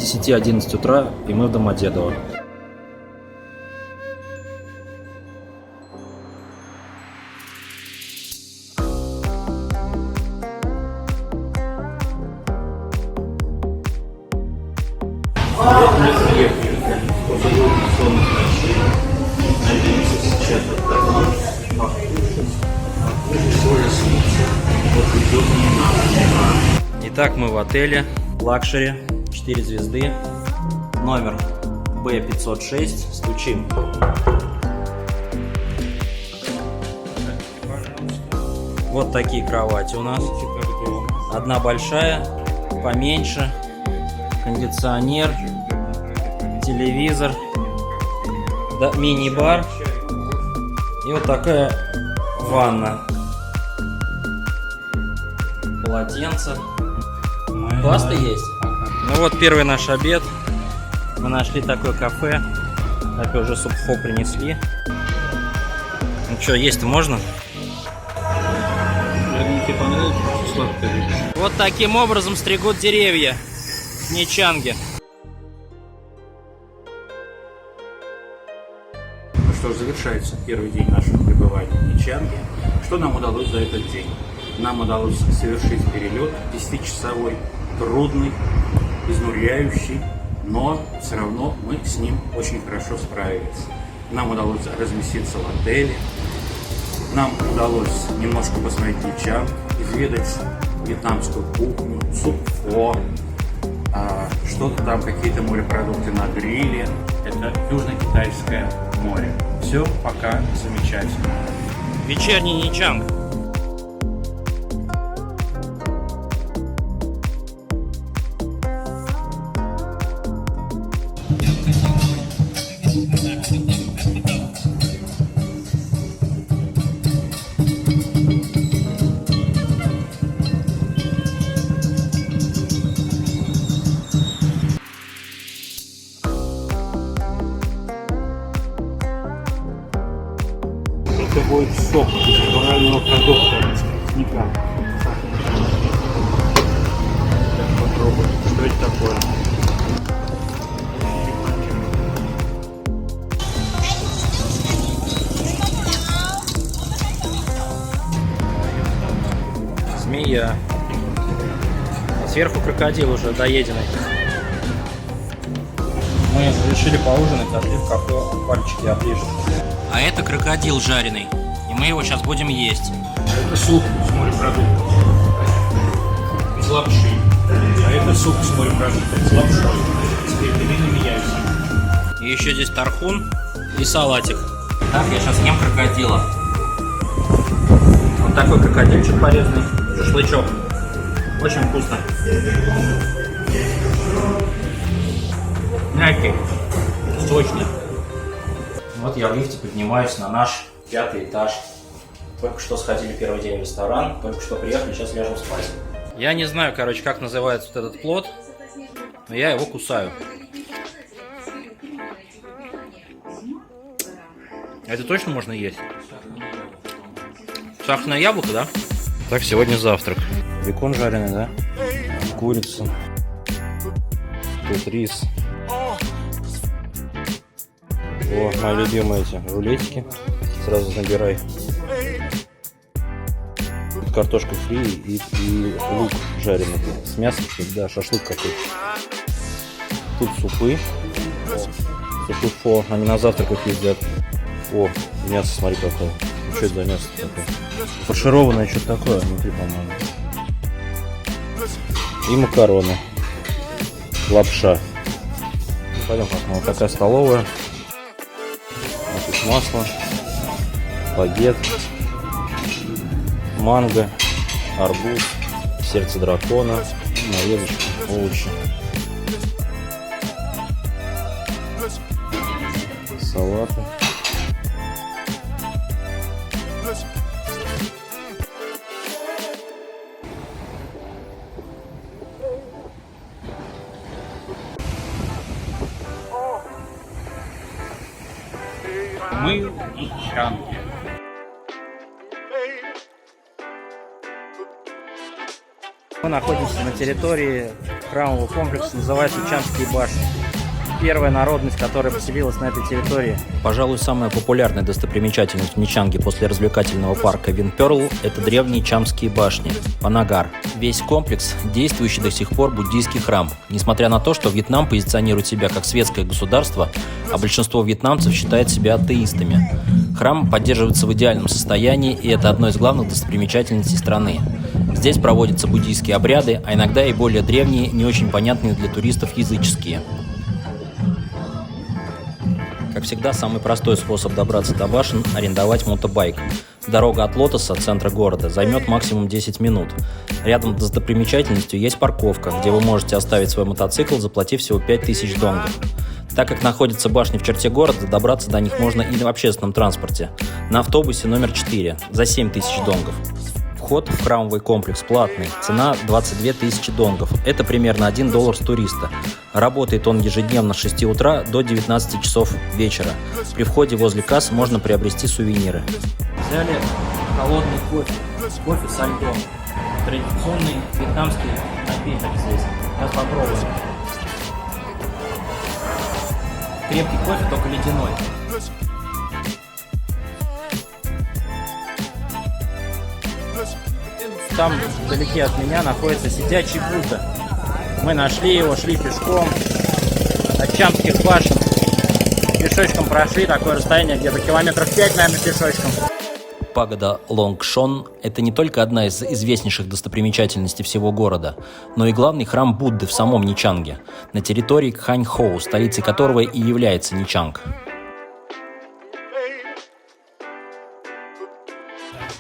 10-11 утра, и мы в Домодедово. Итак, мы в отеле Лакшери, 4 звезды, номер B506, стучим. Вот такие кровати у нас. Одна большая, поменьше, кондиционер, телевизор, мини-бар и вот такая ванна. Полотенце. Паста есть? Ну вот первый наш обед. Мы нашли такое кафе. Так, уже суп-фо принесли. Ну что, есть-то можно? Вот таким образом стригут деревья в Нячанге. Ну что ж, завершается первый день нашего пребывания в Нячанге. Что нам удалось за этот день? Нам удалось совершить перелет 10-часовой, трудный, изнуряющий, но все равно мы с ним очень хорошо справились. Нам удалось разместиться в отеле, нам удалось немножко посмотреть Нячанг, изведать вьетнамскую кухню, суп-фо, что-то там, какие-то морепродукты на гриле. Это Южно-Китайское море. Все пока замечательно. Вечерний Нячанг. Это будет сок из натурального продукта, тростника. Попробуем. Что это такое? Змея. А сверху крокодил уже доеденный. Мы решили поужинать, зашли в кафе, пальчики оближем. А это крокодил жареный, и мы его сейчас будем есть. Это суп с морепродуктов, из лапши. А это суп с морепродуктов, с лапшой, с перепелиными яйцами. И еще здесь тархун и салатик. Так, я сейчас ем крокодила. Вот такой крокодильчик порезанный, шашлычок. Очень вкусно. Мягкий, сочный. Вот я в лифте поднимаюсь на наш 5-й этаж. Только что сходили первый день в ресторан, только что приехали, сейчас ляжем спать. Я не знаю, короче, как называется вот этот плод, но я его кусаю. Это точно можно есть? Сахарное яблоко, да? Так, сегодня завтрак. Бекон жареный, да? Курица. Тут рис. О, мои любимые эти рулетики. Сразу набирай. Тут картошка фри и лук жареный. С мясом, да, шашлык какой-то. Тут супы. Супы-фо. Они на завтраках едят. О, мясо, смотри какое. Ну, что это за мясо такое? Фаршированное что-то такое внутри, по-моему. И макароны. Лапша. Ну, пойдем посмотрим. Вот такая столовая. Тут масло, багет, манго, арбуз, сердце дракона, нарезочка, овощи, салаты. Мы в Нячанге. Мы находимся на территории храмовый комплекс называется Ничангские башни. Первая народность, которая поселилась на этой территории. Пожалуй, самая популярная достопримечательность в Ничанге после развлекательного парка Винперл – это древние Чамские башни – Панагар. Весь комплекс – действующий до сих пор буддийский храм. Несмотря на то, что Вьетнам позиционирует себя как светское государство, а большинство вьетнамцев считает себя атеистами. Храм поддерживается в идеальном состоянии, и это одно из главных достопримечательностей страны. Здесь проводятся буддийские обряды, а иногда и более древние, не очень понятные для туристов языческие. Как всегда, самый простой способ добраться до башен – арендовать мотобайк. Дорога от Лотоса, центра города, займет максимум 10 минут. Рядом с достопримечательностью есть парковка, где вы можете оставить свой мотоцикл, заплатив всего 5000 донгов. Так как находятся башни в черте города, добраться до них можно и в общественном транспорте. На автобусе номер 4 за 7000 донгов. Вход в храмовый комплекс платный, цена 22 тысячи донгов, это примерно $1 с туриста. Работает он ежедневно с 6 утра до 19 часов вечера. При входе возле касс можно приобрести сувениры. Взяли холодный кофе, кофе со льдом, традиционный вьетнамский напиток здесь. Сейчас попробуем. Крепкий кофе, только ледяной. Там вдалеке от меня находится сидячий Будда. Мы нашли его, шли пешком от Чамских башен. Пешочком прошли, такое расстояние где-то километров 5, наверное, пешочком. Пагода Лонгшон – это не только одна из известнейших достопримечательностей всего города, но и главный храм Будды в самом Ничанге, на территории Кханьхоу, столицей которого и является Ничанг.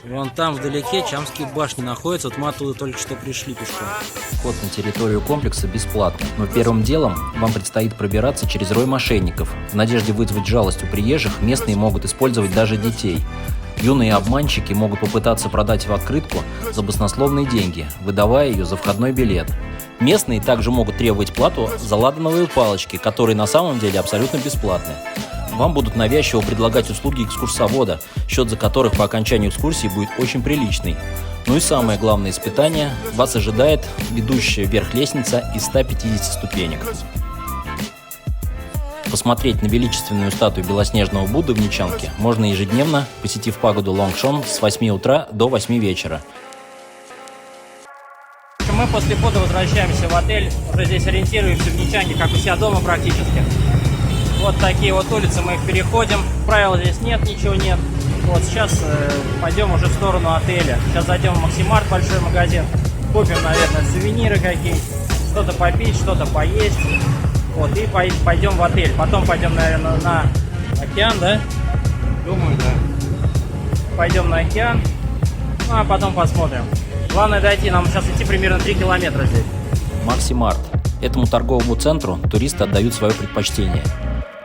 Вон там вдалеке Чамские башни находятся, вот мы оттуда только что пришли пешком. Вход на территорию комплекса бесплатный, но первым делом вам предстоит пробираться через рой мошенников. В надежде вызвать жалость у приезжих местные могут использовать даже детей. Юные обманщики могут попытаться продать в открытку за баснословные деньги, выдавая ее за входной билет. Местные также могут требовать плату за ладановые палочки, которые на самом деле абсолютно бесплатны. Вам будут навязчиво предлагать услуги экскурсовода, счет за которых по окончанию экскурсии будет очень приличный. Ну и самое главное испытание – вас ожидает ведущая вверх лестница из 150 ступенек. Посмотреть на величественную статую белоснежного Будды в Ничанге можно ежедневно, посетив пагоду Лонгшон с 8 утра до 8 вечера. Мы после пота возвращаемся в отель, уже здесь ориентируемся в Ничанге, как у себя дома практически. Вот такие вот улицы, мы их переходим, правил здесь нет, ничего нет. Вот сейчас пойдем уже в сторону отеля. Сейчас зайдем в Максимарт, большой магазин, купим, наверное, сувениры какие-то, что-то попить, что-то поесть. Вот, и пойдем в отель. Потом пойдем, наверное, на океан, да? Думаю, да. Пойдем на океан, ну, а потом посмотрим. Главное дойти, нам сейчас идти примерно 3 километра здесь. Максимарт. Этому торговому центру туристы отдают свое предпочтение.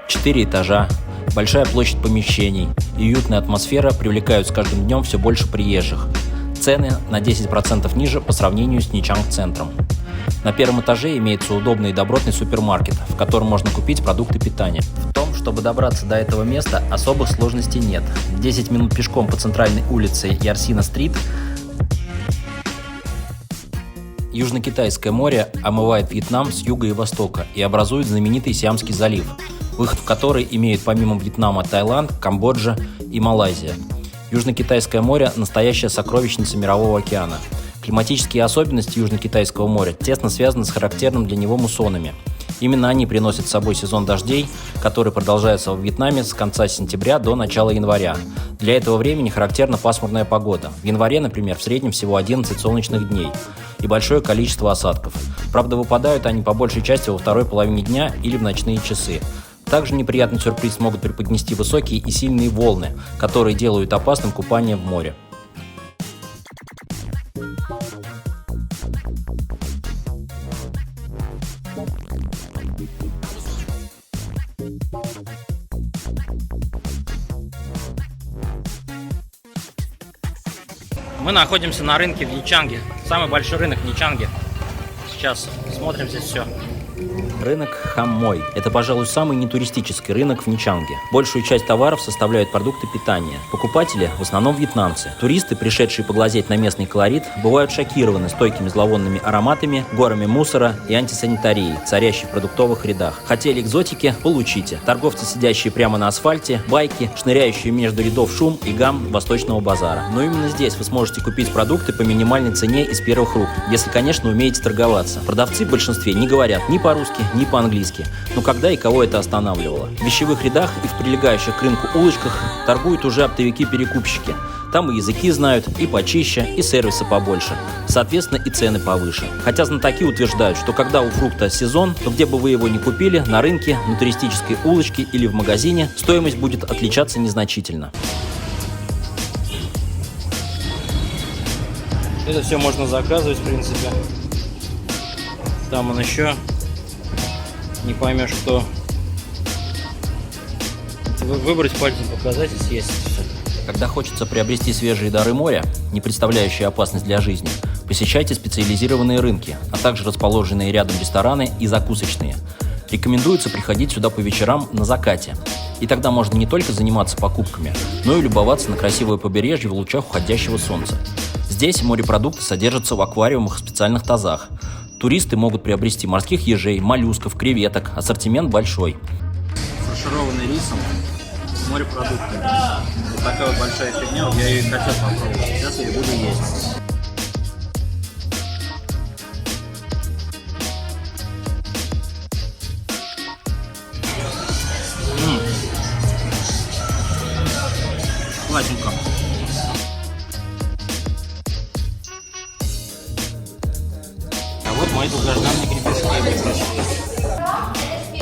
4 этажа, большая площадь помещений и уютная атмосфера привлекают с каждым днем все больше приезжих. Цены на 10% ниже по сравнению с Ничанг-центром. На первом этаже имеется удобный и добротный супермаркет, в котором можно купить продукты питания. В том, чтобы добраться до этого места, особых сложностей нет. 10 минут пешком по центральной улице Ярсина-стрит. Южно-Китайское море омывает Вьетнам с юга и востока и образует знаменитый Сиамский залив, выход в который имеют помимо Вьетнама Таиланд, Камбоджа и Малайзия. Южно-Китайское море – настоящая сокровищница Мирового океана. Климатические особенности Южно-Китайского моря тесно связаны с характерным для него муссонами. Именно они приносят с собой сезон дождей, который продолжается в Вьетнаме с конца сентября до начала января. Для этого времени характерна пасмурная погода. В январе, например, в среднем всего 11 солнечных дней и большое количество осадков. Правда, выпадают они по большей части во второй половине дня или в ночные часы. Также неприятный сюрприз могут преподнести высокие и сильные волны, которые делают опасным купание в море. Мы находимся на рынке в Ничанге, самый большой рынок в Ничанге. Сейчас смотрим здесь все. рынок Хаммой. Это, пожалуй, самый нетуристический рынок в Нячанге. Большую часть товаров составляют продукты питания. Покупатели в основном вьетнамцы. Туристы, пришедшие поглазеть на местный колорит, бывают шокированы стойкими зловонными ароматами, горами мусора и антисанитарией, царящей в продуктовых рядах. Хотели экзотики? Получите. Торговцы, сидящие прямо на асфальте, байки, шныряющие между рядов шум и гам восточного базара. Но именно здесь вы сможете купить продукты по минимальной цене из первых рук, если, конечно, умеете торговаться. Продавцы в большинстве не говорят ни по-русски, ни по-английски. Но когда и кого это останавливало? В вещевых рядах и в прилегающих к рынку улочках торгуют уже оптовики-перекупщики. Там и языки знают, и почище, и сервиса побольше. Соответственно, и цены повыше. Хотя знатоки утверждают, что когда у фрукта сезон, то где бы вы его ни купили, на рынке, на туристической улочке или в магазине, стоимость будет отличаться незначительно. Это все можно заказывать, в принципе. Там он еще не поймешь, что. Выбрать пальцем, показать и съесть все. Когда хочется приобрести свежие дары моря, не представляющие опасность для жизни, посещайте специализированные рынки, а также расположенные рядом рестораны и закусочные. Рекомендуется приходить сюда по вечерам на закате. И тогда можно не только заниматься покупками, но и любоваться на красивое побережье в лучах уходящего солнца. Здесь морепродукты содержатся в аквариумах и специальных тазах. Туристы могут приобрести морских ежей, моллюсков, креветок. Ассортимент большой. Фаршированный рисом с морепродуктами. Вот такая вот большая фигня. Я ее хотел попробовать. Сейчас я ее буду есть. Сладенько. А вот мои долгожданные гребешки.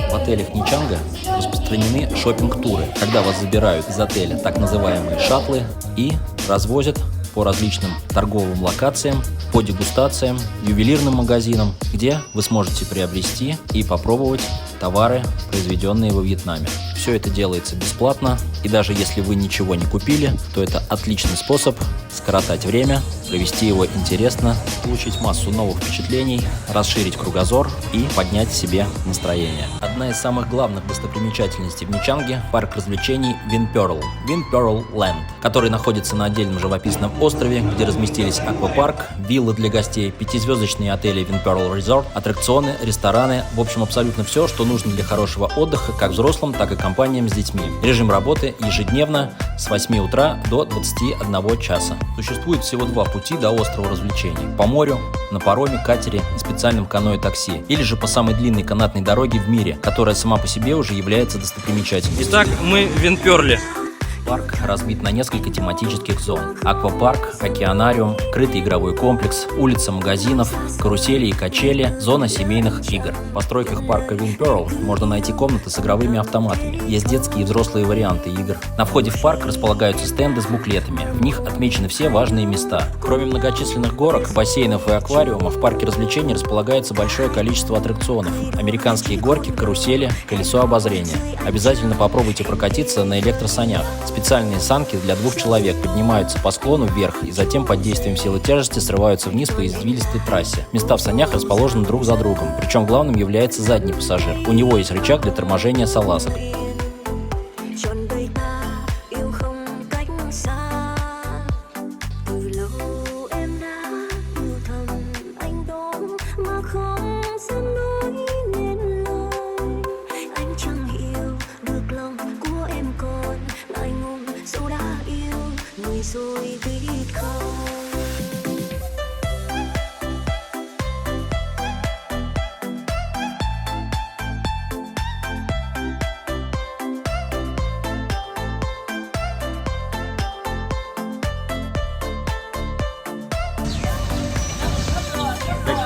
В отелях Нячанга распространены шопинг-туры, когда вас забирают из отеля так называемые шаттлы и развозят по различным торговым локациям, по дегустациям, ювелирным магазинам, где вы сможете приобрести и попробовать товары, произведенные во Вьетнаме. Все это делается бесплатно, и даже если вы ничего не купили, то это отличный способ скоротать время, провести его интересно, получить массу новых впечатлений, расширить кругозор и поднять себе настроение. Одна из самых главных достопримечательностей в Нячанге – парк развлечений Vinpearl Land, который находится на отдельном живописном острове, где разместились аквапарк, виллы для гостей, 5-звездочные отели Vinpearl Resort, аттракционы, рестораны, в общем, абсолютно все, что нужно для хорошего отдыха как взрослым, так и компаниям с детьми. Режим работы ежедневно с 8 утра до 21 часа. Существует всего два пути до острова развлечений. По морю, на пароме, катере и специальном каноэ-такси. Или же по самой длинной канатной дороге в мире, которая сама по себе уже является достопримечательностью. Итак, мы в Винперле. Парк разбит на несколько тематических зон. Аквапарк, океанариум, крытый игровой комплекс, улица магазинов, карусели и качели, зона семейных игр. В постройках парка Vinpearl можно найти комнаты с игровыми автоматами. Есть детские и взрослые варианты игр. На входе в парк располагаются стенды с буклетами. В них отмечены все важные места. Кроме многочисленных горок, бассейнов и аквариумов, в парке развлечений располагается большое количество аттракционов. Американские горки, карусели, колесо обозрения. Обязательно попробуйте прокатиться на электросанях. Специальные санки для 2 человек поднимаются по склону вверх и затем под действием силы тяжести срываются вниз по извилистой трассе. Места в санях расположены друг за другом, причем главным является задний пассажир. У него есть рычаг для торможения салазок. Rồi biết không.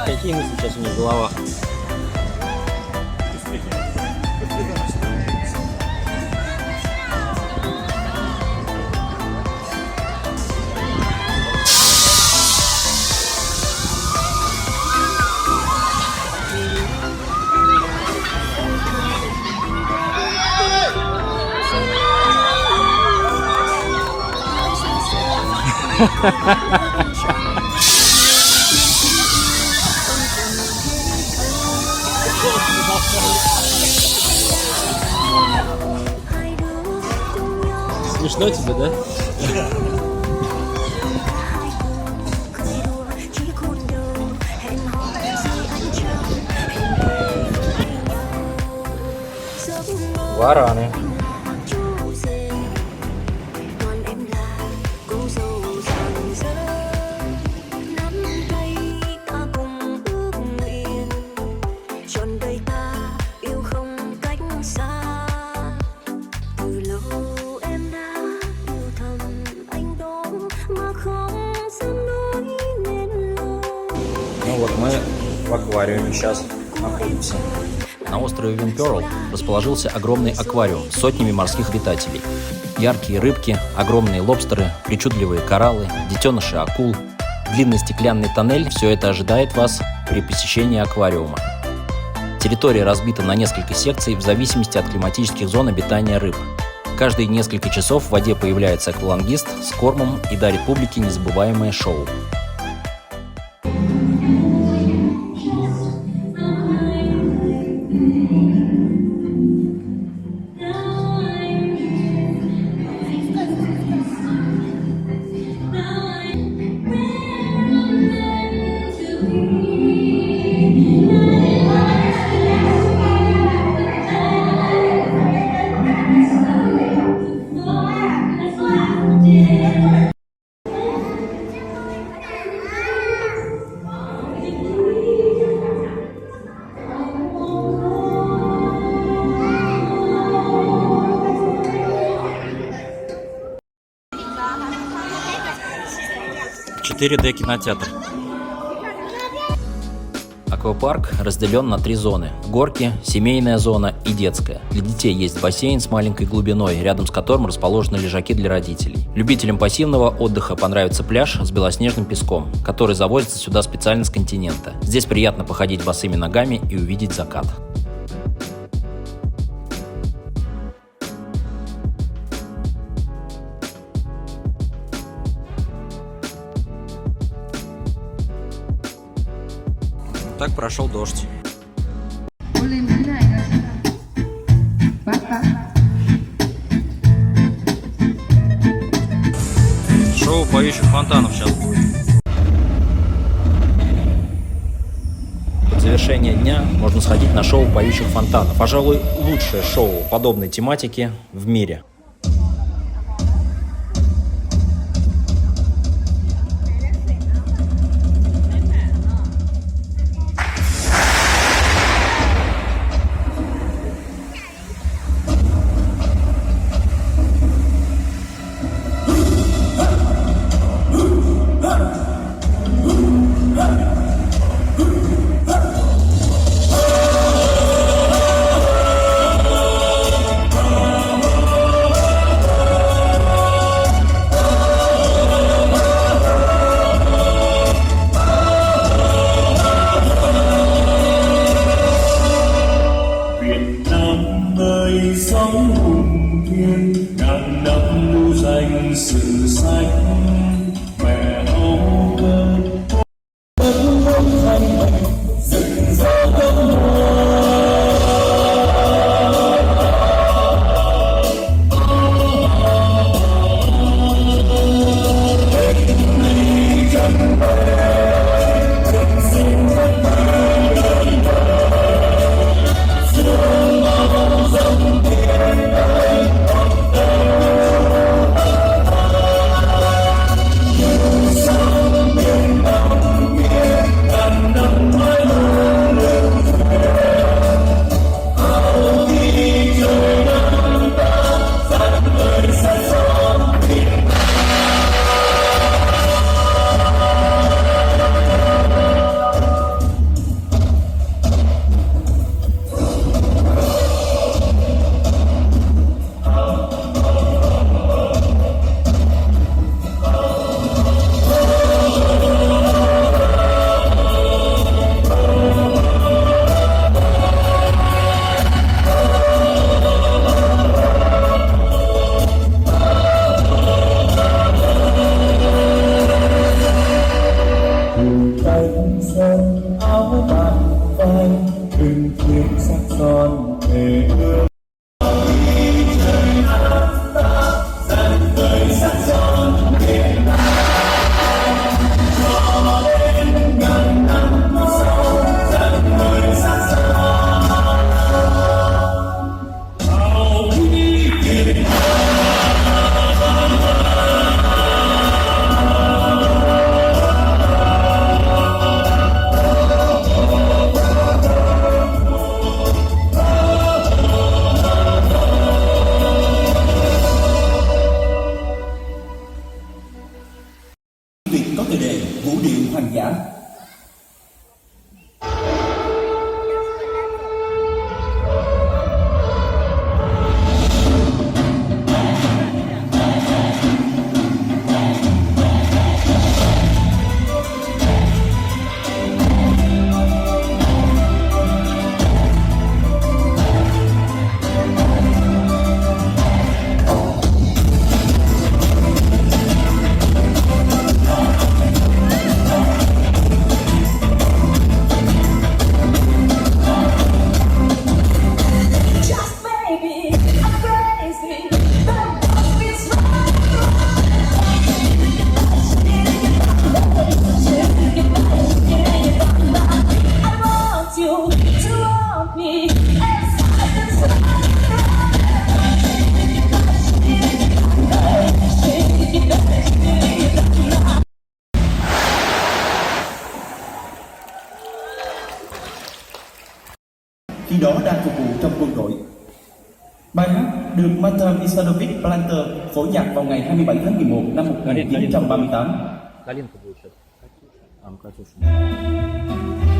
Какие мысли сейчас у меня в головах? Смешно тебе, да? Вараны. Ну вот мы в аквариуме сейчас находимся. На острове Винперл расположился огромный аквариум с сотнями морских обитателей. Яркие рыбки, огромные лобстеры, причудливые кораллы, детеныши акул. Длинный стеклянный тоннель – все это ожидает вас при посещении аквариума. Территория разбита на несколько секций в зависимости от климатических зон обитания рыб. Каждые несколько часов в воде появляется аквалангист с кормом и дарит публике незабываемое шоу. «4D кинотеатр». Аквапарк разделен на 3 зоны – горки, семейная зона и детская. Для детей есть бассейн с маленькой глубиной, рядом с которым расположены лежаки для родителей. Любителям пассивного отдыха понравится пляж с белоснежным песком, который завозится сюда специально с континента. Здесь приятно походить босыми ногами и увидеть закат. Так прошел дождь. Шоу поющих фонтанов сейчас будет. Под завершение дня можно сходить на шоу поющих фонтанов. Пожалуй, лучшее шоу подобной тематики в мире. Tuyệt có tựa đề Vũ điệu hoành dã. Khi đó đang phục vụ trong quân đội. Bài hát được Martin Isadovic Planter phổ nhạc vào ngày 27 tháng 11 năm 1938. Калинка будет сейчас. А, ну, Катюша.